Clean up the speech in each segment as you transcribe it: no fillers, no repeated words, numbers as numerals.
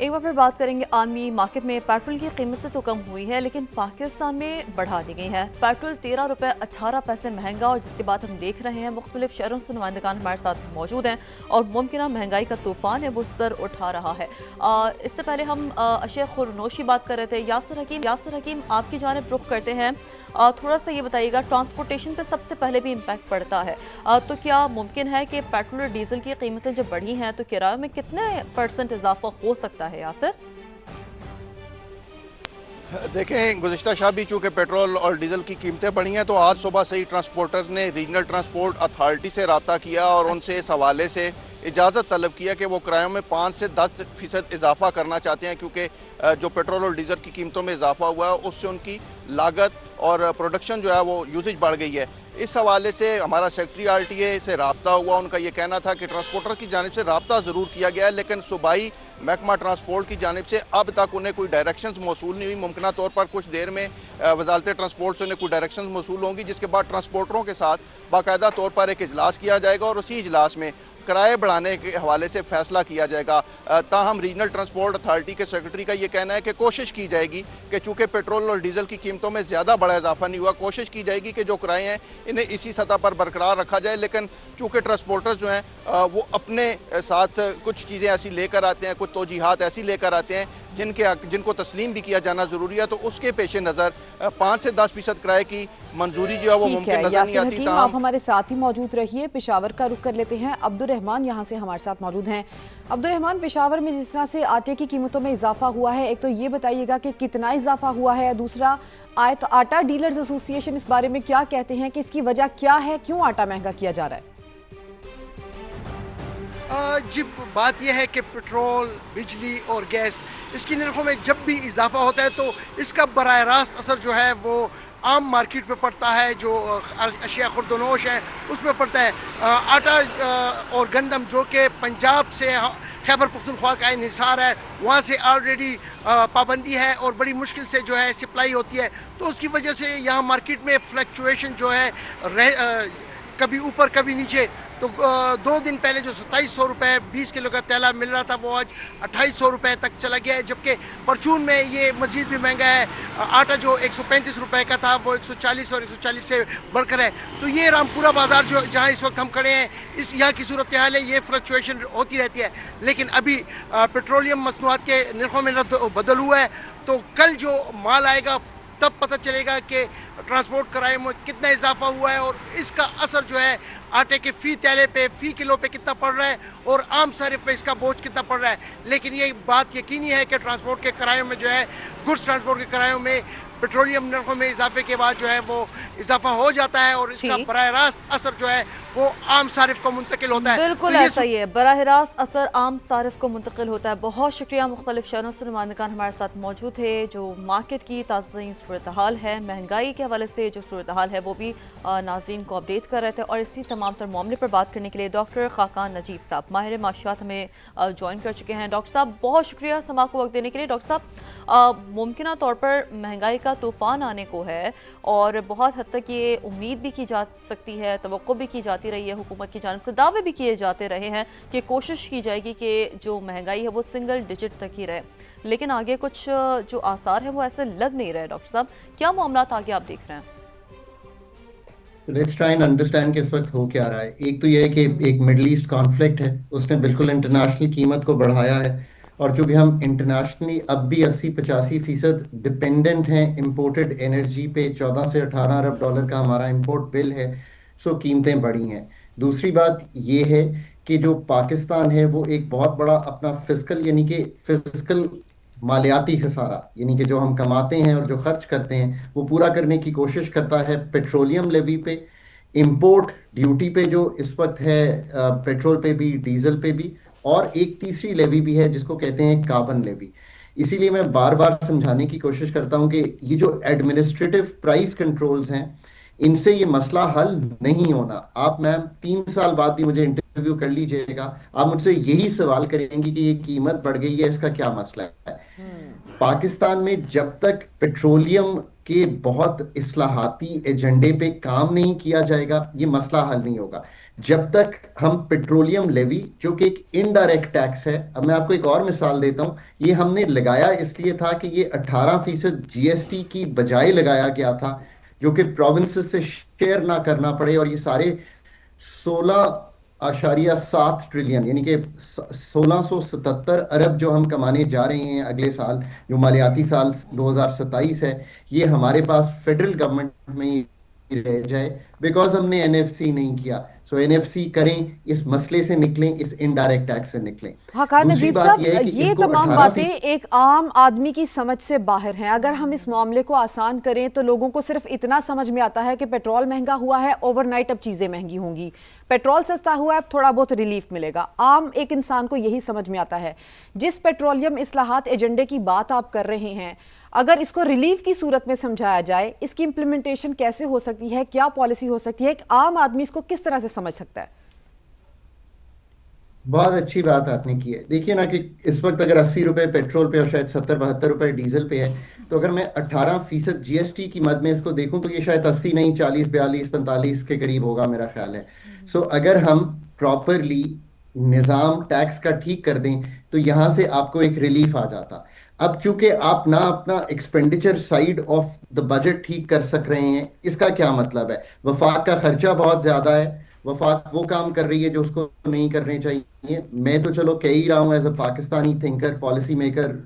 एक बार फिर बात करेंगे आलमी मार्केट में पेट्रोल की कीमतें तो कम हुई है लेकिन पाकिस्तान में बढ़ा दी गई है। पेट्रोल 13 रुपये 18 पैसे महंगा और जिसके बाद हम देख रहे हैं मुख्तलिफ शहरों से नुमाइंदगान हमारे साथ मौजूद हैं और मुमकिन महंगाई का तूफान है वो सर उठा रहा है। इससे पहले हम अशय खुरनोश की बात कर रहे थे। यासिर हकीम आपकी जानिब रुख करते हैं। थोड़ा सा ये बताइएगा, ट्रांसपोर्टेशन पे सबसे पहले भी इम्पैक्ट पड़ता है, तो क्या मुमकिन है कि पेट्रोल और डीजल की कीमतें जब बढ़ी हैं तो किराए में कितने % इजाफा हो सकता है यासिर? देखें, गुज़िश्ता शाह भी चूँकि पेट्रोल और डीज़ल की कीमतें बढ़ी हैं तो आज सुबह से ही ट्रांसपोर्टर ने रीजनल ट्रांसपोर्ट अथॉरिटी से रब्ता किया और उनसे इस हवाले से इजाज़त तलब किया कि वो किरायों में 5 से 10% इजाफा करना चाहते हैं, क्योंकि जो पेट्रोल और डीज़ल की कीमतों में इजाफा हुआ है उससे उनकी लागत और प्रोडक्शन जो है वो यूजेज बढ़ गई है। इस हवाले से हमारा सेक्रेटरी RTA से रब्ता हुआ, उनका ये कहना था कि ट्रांसपोर्टर की जानिब से रब्ता ज़रूर किया गया है लेकिन सूबाई महकमा ट्रांसपोर्ट की जानिब से अब तक उन्हें कोई डायरेक्शंस मौसूल नहीं हुई। मुमकिन तौर पर कुछ देर में वजारत ट्रांसपोर्ट से उन्हें कोई डायरेक्शंस मौसूल होंगी, जिसके बाद ट्रांसपोर्टरों के साथ बाकायदा तौर पर एक इजलास किया जाएगा और उसी इजलास में किराए बढ़ाने के हवाले से फैसला किया जाएगा। ताहम रीजनल ट्रांसपोर्ट अथॉरिटी के सेक्रेटरी का ये कहना है कि कोशिश की जाएगी कि चूँकि पेट्रोल और डीजल की कीमतों में ज़्यादा बड़ा इजाफा नहीं हुआ, कोशिश की जाएगी कि जो किराए हैं इन्हें इसी सतह पर बरकरार रखा जाए। लेकिन चूँकि ट्रांसपोर्टर्स जो हैं वो अपने साथ कुछ चीज़ें ऐसी लेकर आते हैं, कुछ तोजीहात ऐसी लेकर आते हैं जिनको तस्लीम भी किया जाना ज़रूरी है, तो उसके पेश नज़र 5 से 10% किराए की मंजूरी जो है वो मुमकिन नजर नहीं आती। आप हमारे साथ ही मौजूद रहिए। पेशावर का रुख कर लेते हैं। अब्दुल रहमान यहाँ से हमारे साथ मौजूद हैं। अब्दुल रहमान, पेशावर में जिस तरह से आटे की कीमतों में इजाफा हुआ है, एक तो ये बताइएगा कि कितना इजाफा हुआ है, दूसरा आटा डीलर्स एसोसिएशन इस बारे में क्या कहते हैं कि इसकी वजह क्या है, क्यों आटा महंगा किया जा रहा है? जी, बात यह है कि पेट्रोल, बिजली और गैस, इसकी नरखों में जब भी इजाफा होता है तो इसका बराह रास्त असर जो है वो आम मार्केट पे पड़ता है, जो अशिया खुर्दनोश है उस पर पड़ता है। आटा और गंदम जो कि पंजाब से खैबर पख्तूनख्वा का इन्हिसार है, वहाँ से ऑलरेडी पाबंदी है और बड़ी मुश्किल से जो है सप्लाई होती है, तो उसकी वजह से यहाँ मार्केट में फ्लक्चुएशन जो है कभी ऊपर कभी नीचे। तो 2 दिन पहले जो 2700 रुपये 20 किलो का तेला मिल रहा था वो आज 2800 रुपये तक चला गया है, जबकि परचून में ये मज़ीद भी महंगा है। आटा जो 135 रुपये का था वो 140 और 140 से बढ़कर है। तो ये रामपुरा बाज़ार जो जहाँ इस वक्त हम खड़े हैं, इस यहाँ की सूरत हाल है, ये फ्लक्चुएशन होती रहती है। लेकिन अभी पेट्रोलियम मसनूआत के नरखों में बदल हुआ है, तो कल जो माल आएगा तब पता चलेगा कि ट्रांसपोर्ट किराए में कितना इजाफा हुआ है और इसका असर जो है आटे के फ़ी तेले पे, फ़ी किलो पे कितना पड़ रहा है और आम सारे पे इसका बोझ कितना पड़ रहा है। लेकिन ये बात यकीनी है कि ट्रांसपोर्ट के किरायों में जो है, गुड्स ट्रांसपोर्ट के किरायों में पेट्रोलियम नरखों में इजाफे के बाद जो है वो इजाफा हो जाता है और इसका बराह रास्त असर जो है वो आम सारिफ को मुंतकिल होता है। बिल्कुल तो ऐसा ही है, बराह रास्त असर आम सारिफ को मुंतकिल होता है। बहुत शुक्रिया। मुख्तलिफ शहरों से नुमाइंदगान हमारे साथ मौजूद थे। जो मार्केट की ताज़ा सूरत हाल है, महंगाई के हवाले से जो सूरत हाल है वो भी नाज़रीन को अपडेट कर रहे थे और इसी तमाम तर मामले पर बात करने के लिए डॉक्टर खाकान नजीब साहब माहिर माशियात हमें ज्वाइन कर चुके हैं। डॉक्टर साहब बहुत शुक्रिया समा को वक्त देने के लिए। डॉक्टर साहब, मुमकिन तौर पर महंगाई का तूफ़ान आने को है और बहुत हद तक ये उम्मीद भी की जा सकती है, तवक्को भी की जाती रही है, हुकूमत की जानिब से दावे भी किए जाते रहे हैं कि कोशिश की जाएगी कि जो महंगाई है वो सिंगल डिजिट तक ही रहे, लेकिन आगे कुछ जो आसार है वो ऐसे लग नहीं रहे। डॉक्टर साहब, क्या मामला आगे आप देख रहे हैं? लेट्स ट्राई एंड अंडरस्टैंड कि इस वक्त हो क्या रहा है। एक तो यह है कि एक मिडल ईस्ट कॉन्फ्लिक्ट है, उसने बिल्कुल इंटरनेशनल कीमत को बढ़ाया है और क्योंकि हम इंटरनेशनली अब भी 80-85% डिपेंडेंट हैं इंपोर्टेड एनर्जी पे, 14 से 18 अरब डॉलर का हमारा इंपोर्ट बिल है, सो कीमतें बढ़ी हैं। दूसरी बात ये है कि जो पाकिस्तान है वो एक बहुत बड़ा अपना फिजिकल यानी कि फिजिकल मालियाती खसारा, यानी कि जो हम कमाते हैं और जो खर्च करते हैं वो पूरा करने की कोशिश करता है पेट्रोलियम लेवी पे, इंपोर्ट ड्यूटी पे जो इस वक्त है, पेट्रोल पे भी, डीजल पे भी, और एक तीसरी लेवी भी है जिसको कहते हैं कार्बन लेवी। इसीलिए मैं बार बार समझाने की कोशिश करता हूं कि ये जो एडमिनिस्ट्रेटिव प्राइस कंट्रोल्स हैं इनसे ये मसला हल नहीं होना। आप मैम 3 साल बाद भी मुझे इंटरव्यू कर लीजिएगा, आप मुझसे यही सवाल करेंगी कि ये कीमत बढ़ गई है, इसका क्या मसला है। पाकिस्तान में जब तक पेट्रोलियम के बहुत इस्लाहाती एजेंडे पे काम नहीं किया जाएगा ये मसला हल नहीं होगा। जब तक हम पेट्रोलियम लेवी, जो कि एक इनडायरेक्ट टैक्स है, अब मैं आपको एक और मिसाल देता हूं, ये हमने लगाया इसलिए था कि ये 18% जीएसटी की बजाय लगाया गया था, जो कि प्रोविंसेस से शेयर ना करना पड़े, और ये सारे 16.7 ट्रिलियन यानी कि 1677 अरब जो हम कमाने जा रहे हैं अगले साल, जो मालियाती साल 2027 है, ये हमारे पास फेडरल गवर्नमेंट में ही रह जाए, बिकॉज हमने एनएफसी नहीं किया। सो एनएफसी करें, इस मसले से निकलें, इस इनडायरेक्ट टैक्स से निकलें। हाँ खान दूसरी नजीब बात साहब, यह है कि ये इसको तमाम 18% बातें एक आम आदमी की समझ से बाहर हैं। अगर हम इस मामले को आसान करें तो लोगों को सिर्फ इतना समझ में आता है कि पेट्रोल महंगा हुआ है, ओवरनाइट अब चीजें महंगी होंगी, पेट्रोल सस्ता हुआ है, अब थोड़ा बहुत रिलीफ मिलेगा। आम एक इंसान को यही समझ में आता है। जिस पेट्रोलियम इस्लाहात एजेंडे की बात आप कर रहे हैं, अगर इसको रिलीफ की सूरत में समझाया जाए, इसकी इंप्लीमेंटेशन कैसे हो सकती है, क्या पॉलिसी हो सकती है, एक आम आदमी इसको किस तरह से समझ सकता है? बहुत अच्छी बात आपने की है। देखिए ना कि इस वक्त अगर 80 रुपए पेट्रोल पे और शायद 70-72 रुपए डीजल पे है, तो अगर मैं 18% जीएसटी की मद में इसको देखूं तो ये शायद 80 नहीं, 40, 42, 45 के करीब होगा मेरा ख्याल है। सो अगर हम प्रॉपरली निजाम टैक्स का ठीक कर दें तो यहां से आपको एक रिलीफ आ जाता। अब चूंकि आप ना अपना expenditure side of the budget ठीक कर सक रहे हैं, इसका क्या मतलब है? वफाक का खर्चा बहुत ज्यादा है, वफाक वो काम कर रही है जो उसको नहीं करने चाहिए। मैं तो चलो कह ही रहा हूं as a Pakistani thinker, policy maker,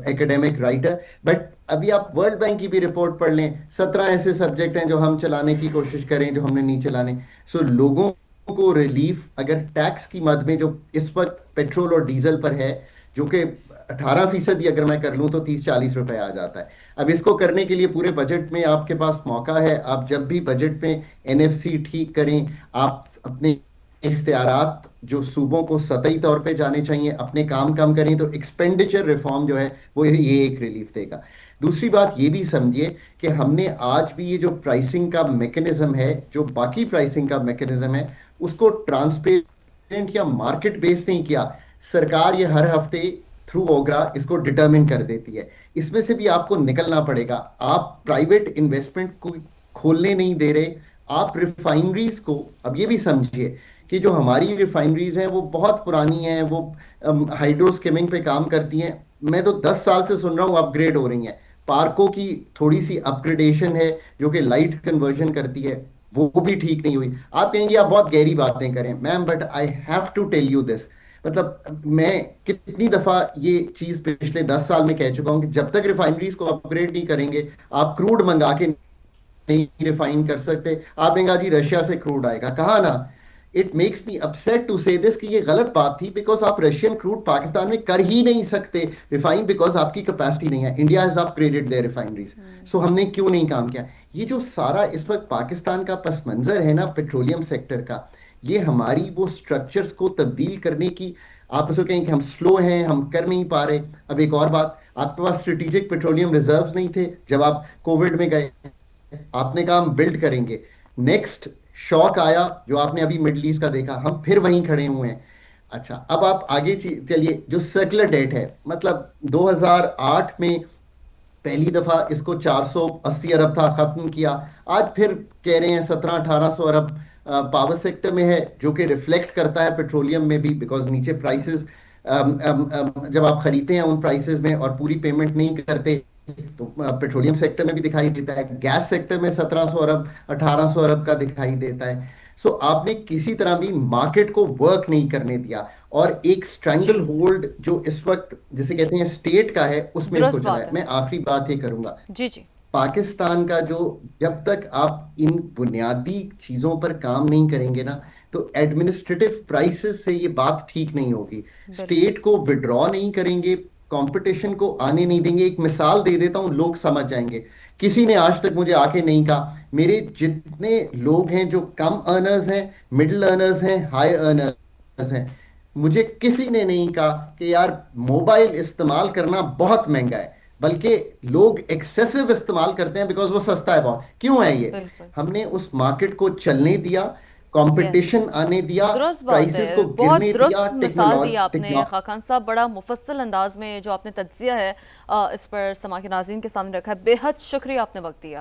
academic writer, but अभी आप वर्ल्ड बैंक की भी रिपोर्ट पढ़ लें, 17 ऐसे सब्जेक्ट हैं जो हम चलाने की कोशिश करें जो हमने नहीं चलाने। सो लोगों को रिलीफ अगर टैक्स की मद में जो इस वक्त पेट्रोल और डीजल पर है, जो कि 18% अगर मैं कर लूं तो 30-40 रुपए आ जाता है। अब इसको करने के लिए पूरे बजट में आपके पास मौका है। आप जब भी बजट में एनएफसी ठीक करें, आप अपने इख्तियारात जो सूबों को सतही तौर पे जाने चाहिए, अपने काम कम करें, तो एक्सपेंडिचर रिफॉर्म जो है वो ये एक रिलीफ देगा। दूसरी बात ये भी समझिए कि हमने आज भी ये जो प्राइसिंग का मैकेनिज्म है, जो बाकी प्राइसिंग का मैकेनिज्म है, उसको ट्रांसपेरेंट या मार्केट बेस्ड नहीं किया। सरकार ये हर हफ्ते थ्रू ओगरा इसको डिटरमिन कर देती है। इसमें से भी आपको निकलना पड़ेगा। आप प्राइवेट इन्वेस्टमेंट को खोलने नहीं दे रहे, आप रिफाइनरीज को, अब ये भी समझिए कि जो हमारी रिफाइनरीज हैं वो बहुत पुरानी हैं, वो हाइड्रो स्किमिंग पे काम करती हैं। मैं तो 10 साल से सुन रहा हूँ अपग्रेड हो रही हैं। पार्कों की थोड़ी सी अपग्रेडेशन है जो कि लाइट कन्वर्जन करती है, वो भी ठीक नहीं हुई। आप कहेंगे आप बहुत गहरी बातें करें ma'am, but I have to tell you this. मतलब मैं कितनी दफा ये चीज पिछले 10 साल में कह चुका हूं कि जब तक रिफाइनरीज को अपग्रेड नहीं करेंगे, आप क्रूड मंगा के नहीं रिफाइन कर सकते। आप कहेंगे जी रशिया से क्रूड आएगा, कहा ना। It makes me upset to say this कि ये गलत बात थी, बिकॉज आप रशियन क्रूड पाकिस्तान में कर ही नहीं सकते रिफाइन, बिकॉज आपकी कैपेसिटी नहीं है। India has upgraded their refineries, so हमने क्यों नहीं काम किया? ये जो सारा इस वक्त पाकिस्तान का पस मंजर है ना पेट्रोलियम सेक्टर का, ये हमारी वो स्ट्रक्चर्स को तब्दील करने की, आप उसको कहें कि हम स्लो हैं, हम कर नहीं पा रहे। अब एक और बात, आपके पास स्ट्रेटेजिक पेट्रोलियम रिजर्व्स नहीं थे जब आप कोविड में गए, आपने कहा हम बिल्ड करेंगे। नेक्स्ट शॉक आया जो आपने अभी मिडिल ईस्ट का देखा, हम फिर वहीं खड़े हुए हैं। अच्छा, अब आप आगे चलिए। जो सर्कुलर डेट है, मतलब 2008 में पहली दफा इसको 480 अरब था, खत्म किया। आज फिर कह रहे हैं 1700-1800 अरब पावर सेक्टर में है, जो कि रिफ्लेक्ट करता है पेट्रोलियम में भी, बिकॉज नीचे प्राइसेस जब आप खरीदते हैं उन प्राइसेस में और पूरी पेमेंट नहीं करते तो पेट्रोलियम सेक्टर में भी दिखाई देता है। गैस सेक्टर में 1700 अरब 1800 अरब का दिखाई देता है। सो आपने किसी तरह भी मार्केट को वर्क नहीं करने दिया, और एक स्ट्रैंगल होल्ड जो इस वक्त जिसे कहते हैं स्टेट का है, उसमें इसको चलाया। मैं आखिरी बात ये करूंगा, जी जी, पाकिस्तान का जो, जब तक आप इन बुनियादी चीजों पर काम नहीं करेंगे ना, तो एडमिनिस्ट्रेटिव प्राइसेस से ये बात ठीक नहीं होगी। स्टेट को विड्रॉ नहीं करेंगे, कंपटीशन को आने नहीं देंगे। एक मिसाल दे देता हूं, लोग समझ जाएंगे। किसी ने आज तक मुझे आके नहीं कहा, मेरे जितने लोग हैं जो कम अर्नर्स हैं, मिडिल अर्नर्स हैं, हाई अर्नर्स हैं, मुझे किसी ने नहीं कहा कि यार मोबाइल इस्तेमाल करना बहुत महंगा है, बल्कि लोग एक्सेसिव इस्तेमाल करते हैं बिकॉज वो सस्ता है बहुत। क्यों है ये? हमने उस मार्केट को चलने दिया, कंपटीशन आने दिया, प्राइसेस को गिरने दिया। मिसाल दी आपने खान साहब, बड़ा मुफस्सल अंदाज में जो आपने तज्जिया है इस पर समा के नाज़रीन के सामने रखा है। बेहद शुक्रिया, आपने वक्त दिया।